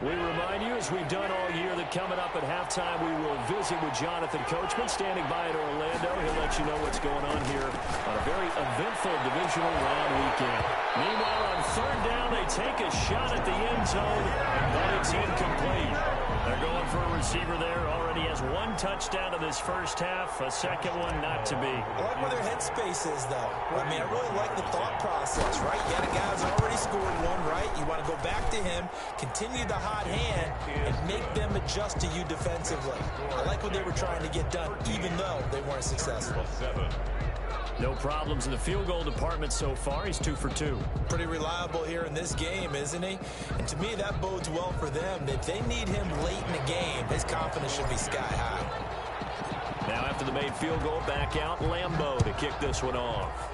We remind you, as we've done all year, that coming up at halftime, we will visit with Jonathan Coachman, standing by in Orlando. He'll let you know what's going on here on a very eventful divisional round weekend. Meanwhile, on third down, they take a shot at the end zone, but it's incomplete. They're going for a receiver there. Already has one touchdown in this first half. A second one not to be. I like where their headspace is, though. I mean, I really like the thought process, right? You got a guy who's already scored one, right? You want to go back to him, continue the hot hand, and make them adjust to you defensively. I like what they were trying to get done, even though they weren't successful. No problems in the field goal department so far. He's 2 for 2. Pretty reliable here in this game, isn't he? And to me, that bodes well for them. If they need him late in the game, his confidence should be sky high. Now after the made field goal, back out Lambeau to kick this one off.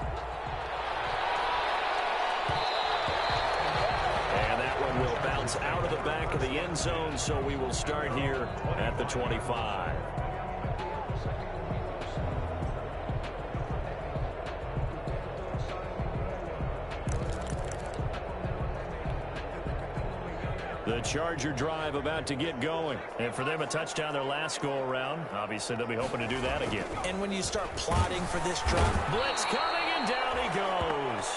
And that one will bounce out of the back of the end zone, so we will start here at the 25. The Charger drive about to get going. And for them, a touchdown their last go-around. Obviously, they'll be hoping to do that again. And when you start plotting for this drive, blitz coming, and down he goes.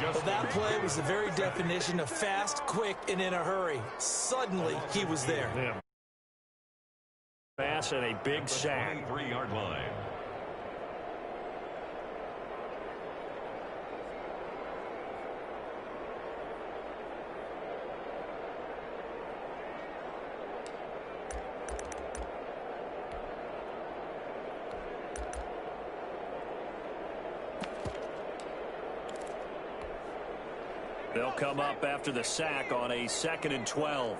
Well, that play was the very definition of fast, quick, and in a hurry. Suddenly, he was there. Yeah. Pass and a big sack. 23-yard line. They'll come up after the sack on a 2nd and 12.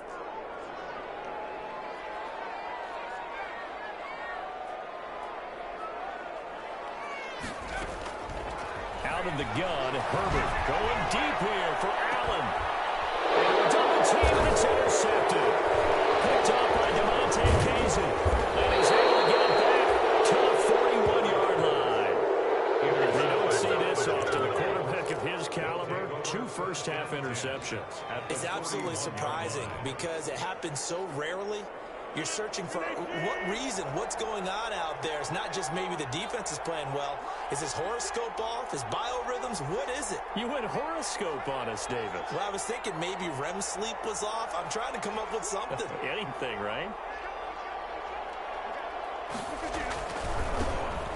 Out of the gun, Herbert going deep here for Allen. Double team, and it's intercepted. Picked up by DeMonte Kazin. And he's able to get it back to the 41-yard line. We don't see this often. The quarterback of his caliber, 2 first-half interceptions. It's absolutely surprising because it happens so rarely. You're searching for what reason, what's going on out there. It's not just maybe the defense is playing well. Is his horoscope off? His biorhythms? What is it? You went horoscope on us, David. Well, I was thinking maybe REM sleep was off. I'm trying to come up with something. Anything, right?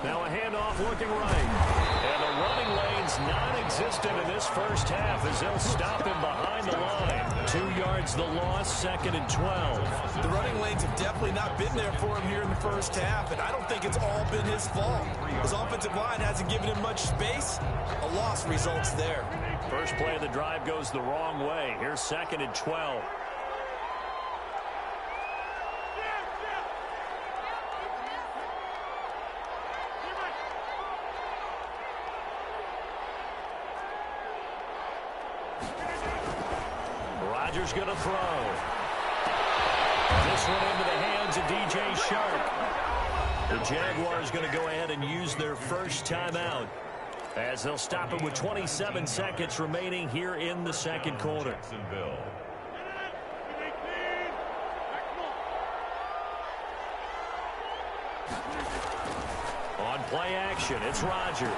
Now a handoff looking right. And the running lane's non-existent in this first half as they'll stop him behind the line. 2 yards the loss, 2nd and 12. The running lanes have definitely not been there for him here in the first half, and I don't think it's all been his fault. His offensive line hasn't given him much space. A loss results there. First play of the drive goes the wrong way. Here's 2nd and 12. Rodgers going to throw. This one into the hands of DJ Shark. The Jaguars going to go ahead and use their first timeout as they'll stop it with 27 seconds remaining here in the second quarter. On play action, it's Rodgers.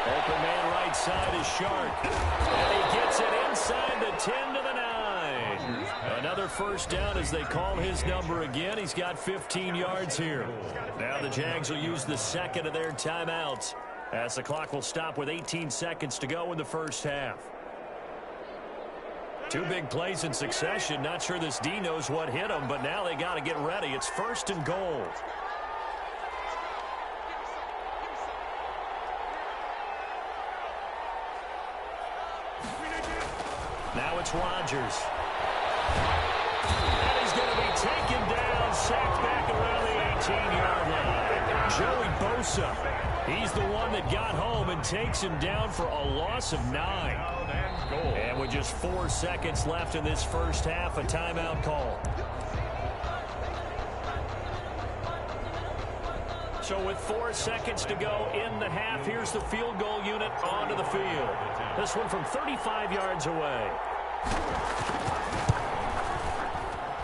Open man right side is Shark. And he gets it inside the 10 to the 9. Another first down as they call his number again. He's got 15 yards here. Now the Jags will use the second of their timeouts as the clock will stop with 18 seconds to go in the first half. 2 big plays in succession. Not sure this D knows what hit him, but now they got to get ready. It's 1st and goal. Now it's Rodgers. And he's going to be taken down, sacked back around the 18-yard line. Joey Bosa, he's the one that got home and takes him down for a loss of 9. And with just 4 seconds left in this first half, a timeout call. So with 4 seconds to go in the half, here's the field goal unit onto the field. This one from 35 yards away.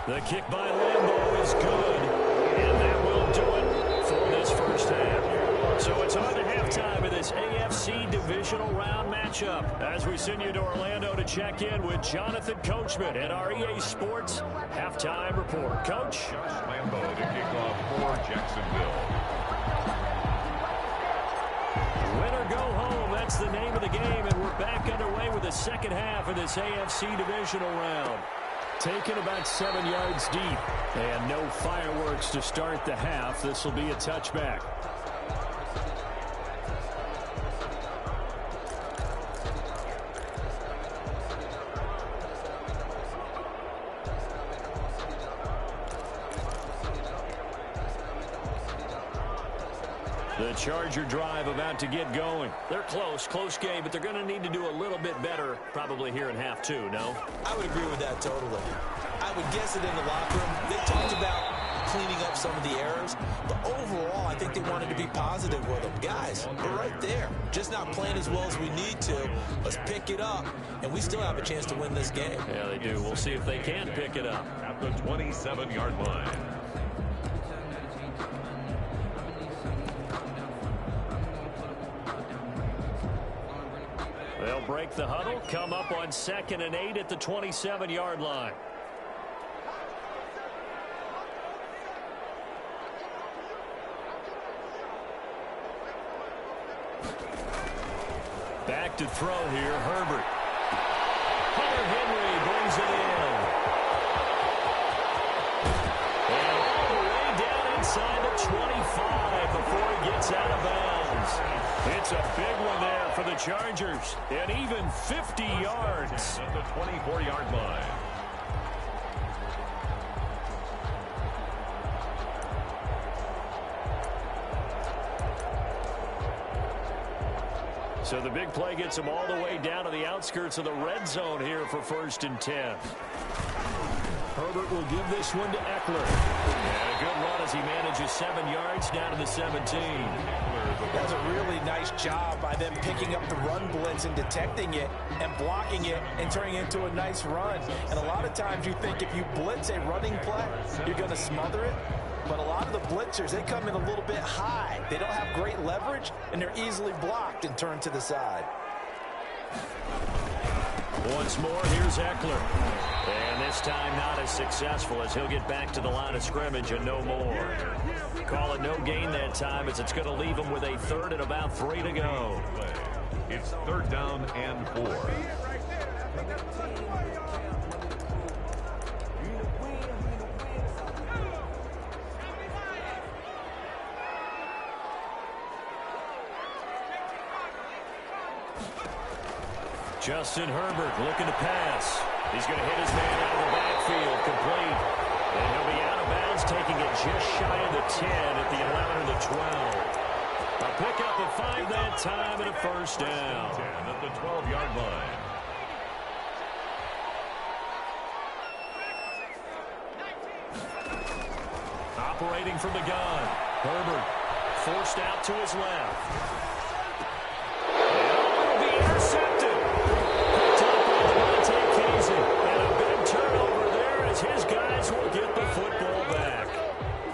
The kick by Lambeau is good, and that will do it for this first half. So it's on to halftime of this AFC divisional round matchup as we send you to Orlando to check in with Jonathan Coachman at our EA Sports Halftime Report. Coach? Josh Lambeau to kick off for Jacksonville. Win or go home, that's the name of the game, and we're back underway with the second half of this AFC divisional round. Taken about 7 yards deep, and no fireworks to start the half. This will be a touchback. The Charger drive about to get going. They're close game, but they're going to need to do a little bit better probably here in half two, no? I would agree with that totally. I would guess it in the locker room. They talked about cleaning up some of the errors, but overall, I think they wanted to be positive with them. Guys, we're right there. Just not playing as well as we need to. Let's pick it up, and we still have a chance to win this game. Yeah, they do. We'll see if they can pick it up. At the 27-yard line. They'll break the huddle, come up on 2nd and 8 at the 27-yard line. Back to throw here, Herbert. Hunter Henry brings it in. And all the way down inside the 25 before he gets out of bounds. It's a big one there for the Chargers, and even 50 yards. At the 24-yard line. So the big play gets them all the way down to the outskirts of the red zone here for 1st and 10. Herbert will give this one to Eckler. And a good run as he manages 7 yards down to the 17. That's a really nice job by them picking up the run blitz and detecting it and blocking it and turning it into a nice run. And a lot of times you think if you blitz a running play, you're going to smother it. But a lot of the blitzers, they come in a little bit high. They don't have great leverage, and they're easily blocked and turned to the side. Once more, here's Eckler. And this time not as successful as he'll get back to the line of scrimmage and no more. Call it no gain that time as it's going to leave him with a 3rd and about 3 to go. It's 3rd down and 4. Justin Herbert looking to pass. He's going to hit his man out of the backfield, complete. And he'll be out of bounds, taking it just shy of the 10 at the 11 or the 12. A pickup of 5 that time and a 1st down. 10 at the 12-yard line. Operating from the gun. Herbert forced out to his left. And will be intercepted. And a big turnover there as his guys will get the football back.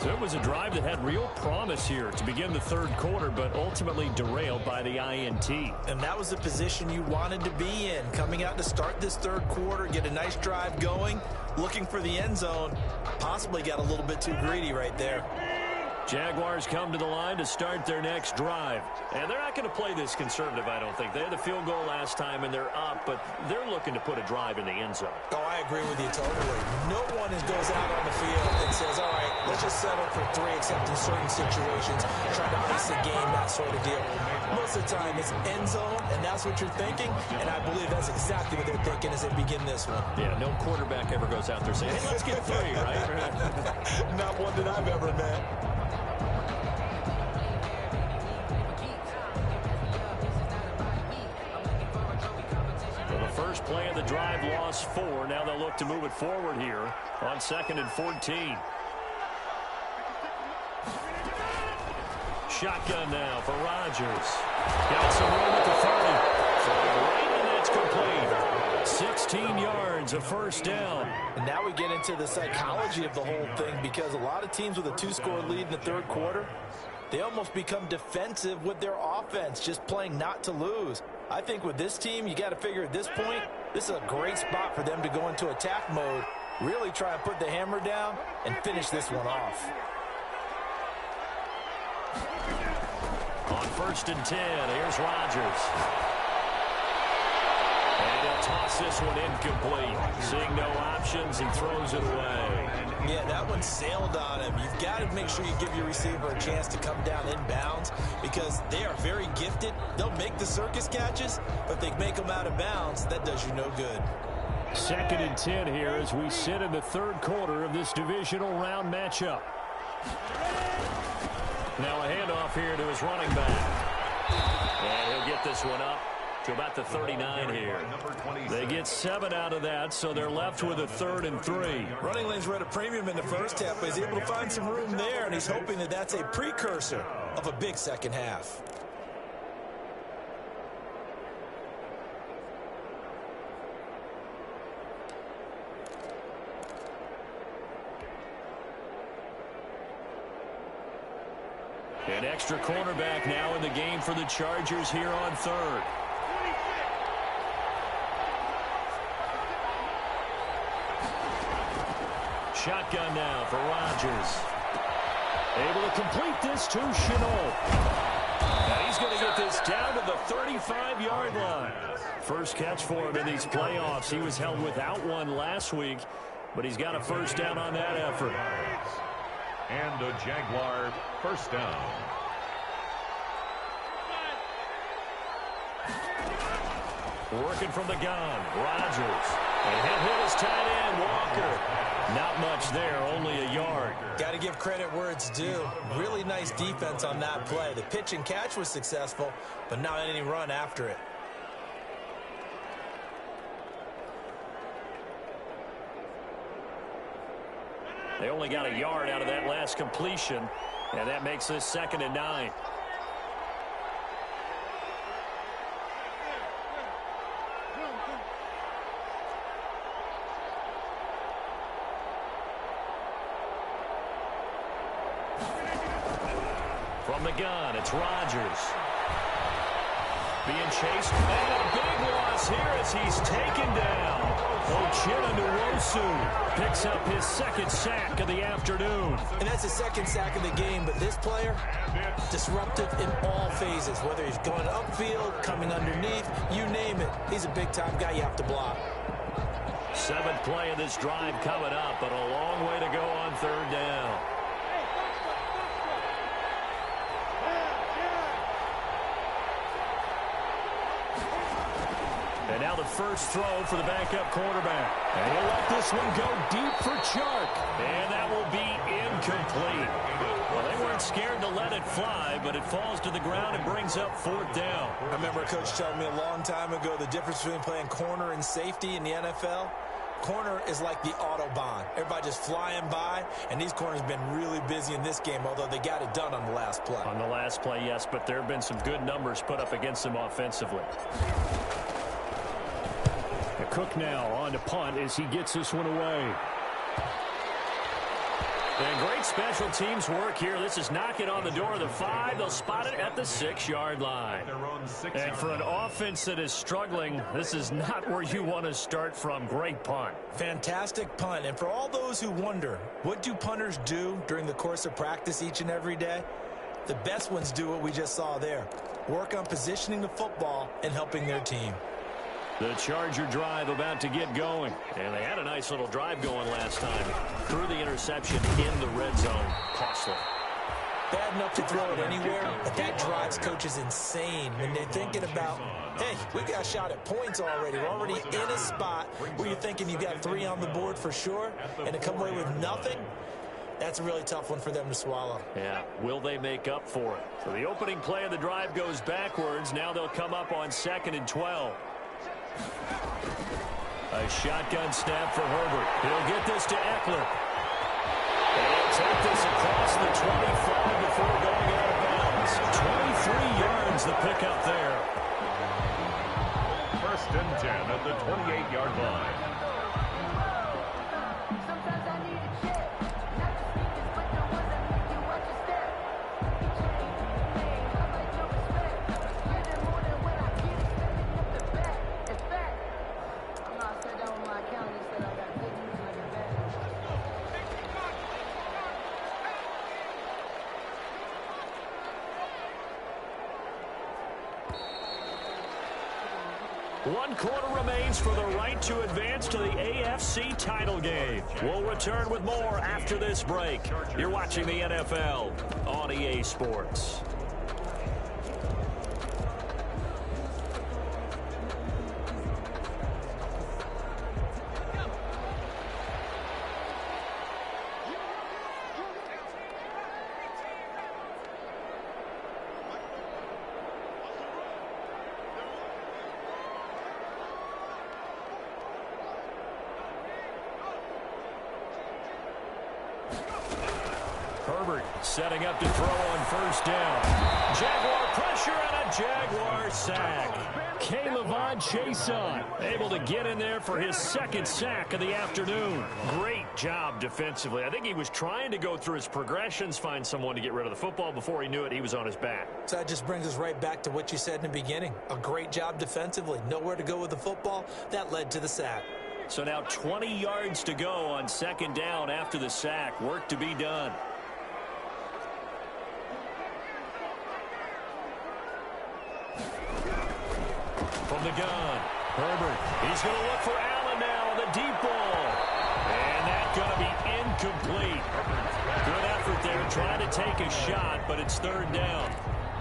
So it was a drive that had real promise here to begin the 3rd quarter, but ultimately derailed by the INT. And that was the position you wanted to be in. Coming out to start this 3rd quarter, get a nice drive going, looking for the end zone. Possibly got a little bit too greedy right there. Jaguars come to the line to start their next drive. And they're not going to play this conservative, I don't think. They had the field goal last time, and they're up, but they're looking to put a drive in the end zone. Oh, I agree with you totally. No one goes out on the field and says, all right, let's just settle for 3, except in certain situations, trying to ice a game, that sort of deal. Most of the time, it's end zone, and that's what you're thinking, and I believe that's exactly what they're thinking as they begin this one. Yeah, no quarterback ever goes out there saying, hey, let's get 3, right? Not one that I've ever met. First play of the drive, lost 4. Now they'll look to move it forward here on 2nd and 14. Shotgun now for Rodgers. Got some room at the 30. Right, and that's complete. 16 yards, a first down. And now we get into the psychology of the whole thing, because a lot of teams with a 2-score lead in the third quarter, they almost become defensive with their offense, just playing not to lose. I think with this team, you got to figure at this point, this is a great spot for them to go into attack mode, really try and put the hammer down and finish this one off. On 1st and 10, here's Rodgers. And he'll toss this one incomplete. Seeing no options, he throws it away. Yeah, that one sailed on him. You've got to make sure you give your receiver a chance to come down inbounds, because they are very gifted. They'll make the circus catches, but they make them out of bounds. That does you no good. 2nd and 10 here as we sit in the third quarter of this divisional round matchup. Now a handoff here to his running back. And he'll get this one up to about the 39 here. They get 7 out of that, so they're left with a 3rd and 3. Running lanes were at a premium in the first half, but he's able to find some room there, and he's hoping that that's a precursor of a big second half. An extra cornerback now in the game for the Chargers here on 3rd. Shotgun now for Rodgers. Able to complete this to Chenault. Now he's going to get this down to the 35-yard line. First catch for him in these playoffs. He was held without one last week, but he's got a first down on that effort. And a Jaguar first down. Working from the gun, Rodgers. And he'll hit his tight end, Walker. Not much there, only a yard. Got to give credit where it's due. Really nice defense on that play. The pitch and catch was successful, but not any run after it. They only got a yard out of that last completion, and that makes this 2nd and 9. From the gun, it's Rodgers. Being chased, and a big loss here as he's taken down. Uchenna picks up his 2nd sack of the afternoon. And that's the 2nd sack of the game, but this player, disruptive in all phases, whether he's going upfield, coming underneath, you name it. He's a big-time guy you have to block. 7th play of this drive coming up, but a long way to go on 3rd down. And now the first throw for the backup quarterback. And he'll let this one go deep for Chark. And that will be incomplete. Well, they weren't scared to let it fly, but it falls to the ground and brings up 4th down. I remember a coach telling me a long time ago the difference between playing corner and safety in the NFL. Corner is like the Autobahn. Everybody just flying by, and these corners have been really busy in this game, although they got it done on the last play. On the last play, yes, but there have been some good numbers put up against them offensively. Cook now on to punt as he gets this one away. And great special teams work here. This is knocking on the door of the 5. They'll spot it at the 6-yard line. And for an offense that is struggling, this is not where you want to start from. Great punt. Fantastic punt. And for all those who wonder, what do punters do during the course of practice each and every day? The best ones do what we just saw there. Work on positioning the football and helping their team. The Charger drive about to get going. And they had a nice little drive going last time. Threw the interception in the red zone. Costly. Bad enough to throw it anywhere, but that drives coaches insane when they're thinking about, hey, we got a shot at points already. We're already in a spot where you're thinking you got 3 on the board for sure, and to come away with nothing, that's a really tough one for them to swallow. Yeah, will they make up for it? So the opening play of the drive goes backwards. Now they'll come up on 2nd and 12. A shotgun snap for Herbert. He'll get this to Eckler. And he'll take this across the 25 before going out of bounds. 23 yards the pickup there. 1st and 10 at the 28-yard line. One quarter remains for the right to advance to the AFC title game. We'll return with more after this break. You're watching the NFL on EA Sports. Herbert setting up to throw on first down. Jaguar pressure and a Jaguar sack. K'Lavon Chaisson able to get in there for his second sack of the afternoon. Great job defensively. I think he was trying to go through his progressions, find someone to get rid of the football. Before he knew it, he was on his back. So that just brings us right back to what you said in the beginning. A great job defensively. Nowhere to go with the football. That led to the sack. So now 20 yards to go on second down after the sack. Work to be done. From the gun, Herbert. He's going to look for Allen now on the deep ball. And that's going to be incomplete. Good effort there trying to take a shot, but it's third down.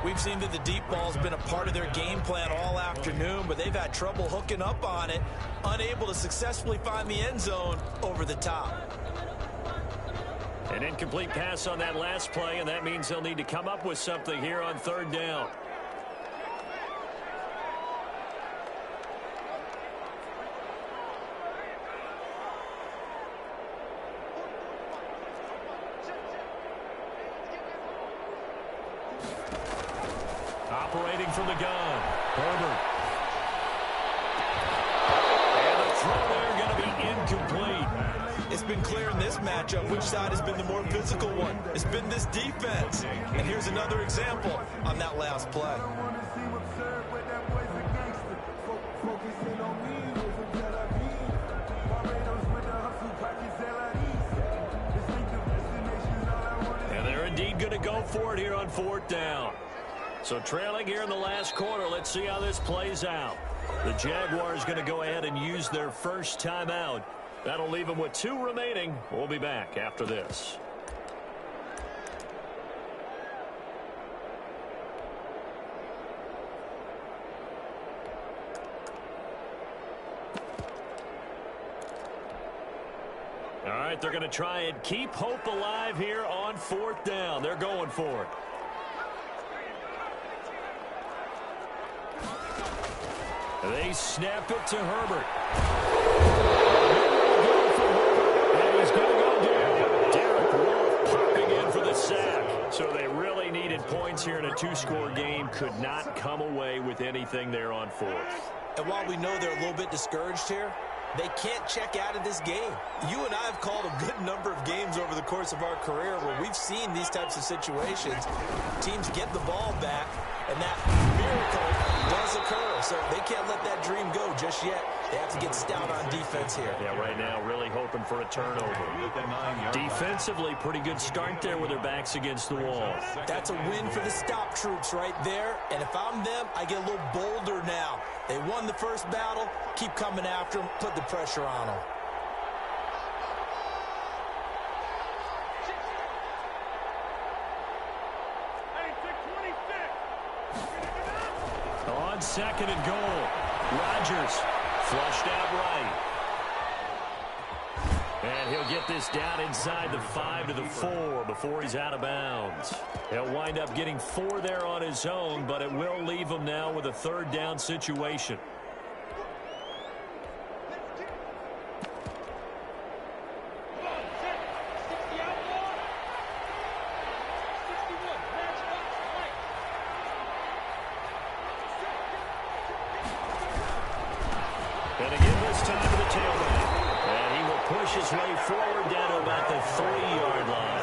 We've seen that the deep ball has been a part of their game plan all afternoon, but they've had trouble hooking up on it, unable to successfully find the end zone over the top. An incomplete pass on that last play, and that means they'll need to come up with something here on third down. Operating from the gun, Herbert. And the throw there going to be incomplete. It's been clear in this matchup which side has been the more physical one. It's been this defense. And here's another example on that last play. And they're indeed going to go for it here on fourth down. So trailing here in the last quarter, let's see how this plays out. The Jaguars going to go ahead and use their first timeout. That'll leave them with 2 remaining. We'll be back after this. All right, they're going to try and keep hope alive here on fourth down. They're going for it. They snap it to Herbert. And he's going to go down. Derek Wolfe popping in for the sack. So they really needed points here in a 2-score game. Could not come away with anything there on fourth. And while we know they're a little bit discouraged here, they can't check out of this game. You and I have called a good number of games over the course of our career where we've seen these types of situations. Teams get the ball back, and that miracle does occur. So they can't let that dream go just yet. They have to get stout on defense here. Yeah, right now really hoping for a turnover. Defensively, pretty good start there with their backs against the wall. That's a win for the stop troops right there. And if I'm them, I get a little bolder now. They won the first battle. Keep coming after them. Put the pressure on them. On second and goal, Rodgers flushed out right. And he'll get this down inside the 5 to the 4 before he's out of bounds. He'll wind up getting 4 there on his own, but it will leave him now with a third down situation. And again, this time to the tailback. And he will push his way forward down to about the 3-yard line.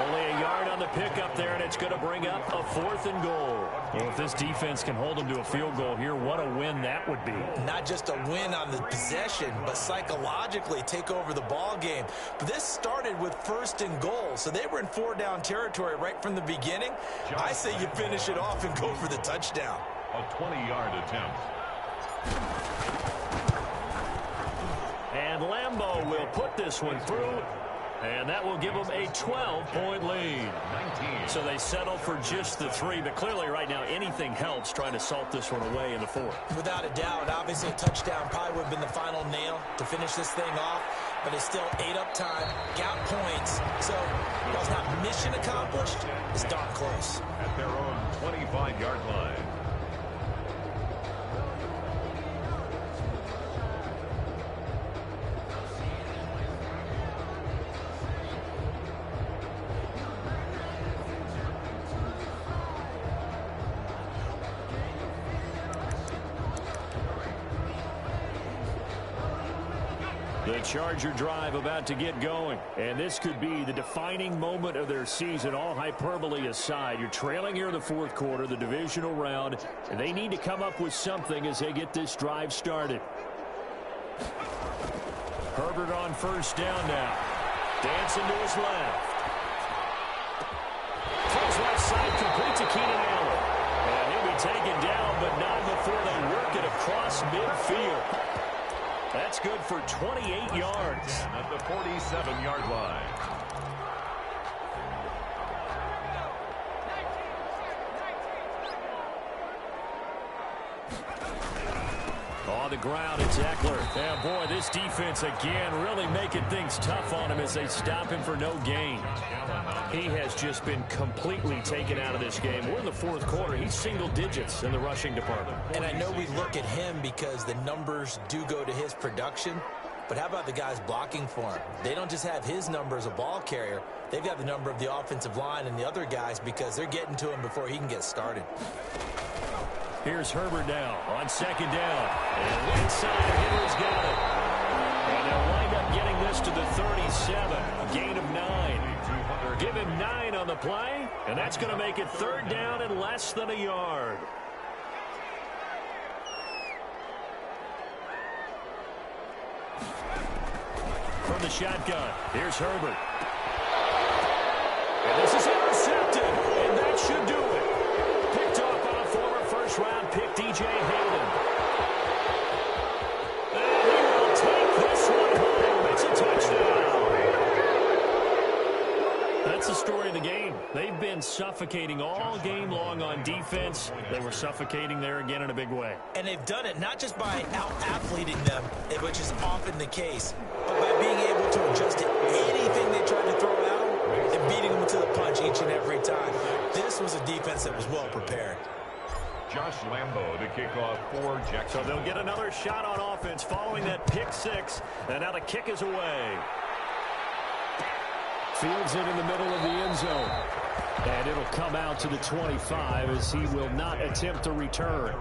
Only a yard on the pickup there, and it's going to bring up a 4th and goal. Well, if this defense can hold them to a field goal here, what a win that would be. Not just a win on the possession, but psychologically take over the ball game. But this started with 1st and goal, so they were in 4-down territory right from the beginning. I say you finish it off and go for the touchdown. A 20-yard attempt. And Lambeau will put this one through. And that will give them a 12-point lead. 19. So they settle for just the 3, but clearly right now anything helps trying to salt this one away in the 4th. Without a doubt, obviously a touchdown probably would have been the final nail to finish this thing off, but it's still ate up time, got points. So while it's not mission accomplished, it's darn close. At their own 25-yard line. The Charger drive about to get going. And this could be the defining moment of their season, all hyperbole aside. You're trailing here in the 4th quarter, the divisional round, and they need to come up with something as they get this drive started. Herbert on 1st down now. Dancing to his left. Throws right side, complete to Keenan Allen. And he'll be taken down, but not before they work it across midfield. That's good for 28 yards. At the 47-yard line. On the ground, it's Eckler. And boy, this defense again really making things tough on him as they stop him for no gain. He has just been completely taken out of this game. We're in the 4th quarter. He's single digits in the rushing department. And I know we look at him because the numbers do go to his production, but how about the guys blocking for him? They don't just have his number as a ball carrier. They've got the number of the offensive line and the other guys because they're getting to him before he can get started. Here's Herbert now on 2nd down. And inside, Henry's got it. And they'll wind up getting this to the 37, a gain of 9. Give him 9 on the play, and that's going to make it 3rd down and less than a yard. From the shotgun, here's Herbert. And this is intercepted, and that should do it. Picked off on a former first-round pick, DJ Hayden. And he will take this one home. It's a touchdown. That's the story of the game. They've been suffocating all game long on defense. They were suffocating there again in a big way. And they've done it not just by out-athleting them, which is often the case, but by being able to adjust to anything they tried to throw at them and beating them to the punch each and every time. This was a defense that was well prepared. Josh Lambeau to kick off for Jackson. So they'll get another shot on offense following that pick 6, and now the kick is away. Fields it in the middle of the end zone. And it'll come out to the 25 as he will not attempt to return.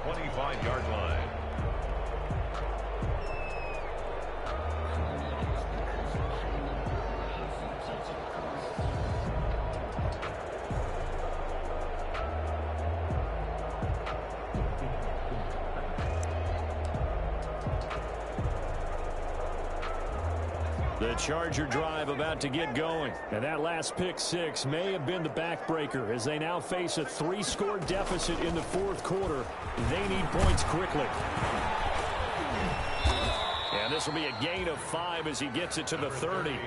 25-yard line. The Charger drive about to get going. And that last pick 6 may have been the backbreaker as they now face a 3-score deficit in the 4th quarter. They need points quickly. And this will be a gain of 5 as he gets it to the 30.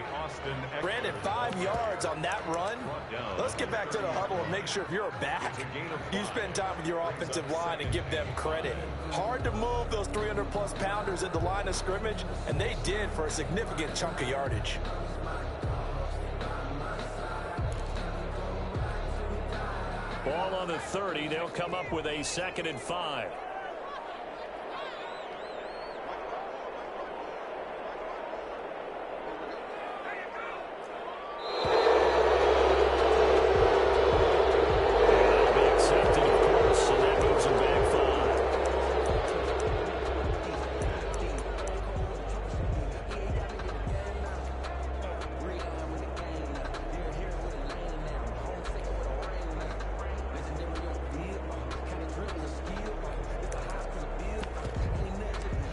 Brandon, 5 yards on that run. Let's get back to the huddle and make sure if you're back, you spend time with your offensive line and give them credit. Hard to move those 300-plus pounders at the line of scrimmage, and they did for a significant chunk of yardage. Ball on the 30. They'll come up with a 2nd and 5.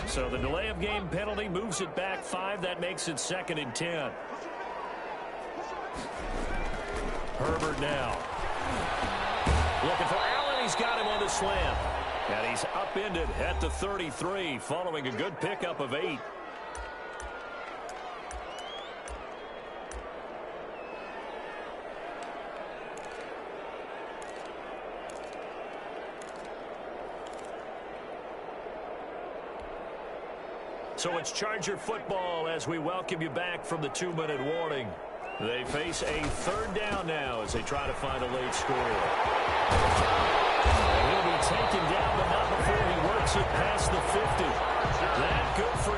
So the delay of game penalty moves it back 5. That makes it 2nd and 10. Herbert now. Looking for Allen. He's got him on the slam. And he's upended at the 33 following a good pickup of 8. So it's Charger football as we welcome you back from the 2-minute warning. They face a 3rd down now as they try to find a late score. And he'll be taken down, but not before he works it past the 50. That good for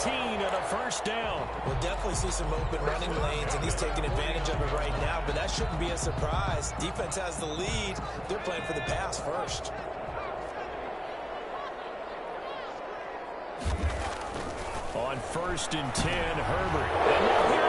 19 and a 1st down. We'll definitely see some open running lanes, and he's taking advantage of it right now, but that shouldn't be a surprise. Defense has the lead. They're playing for the pass first. On 1st and 10, Herbert. And now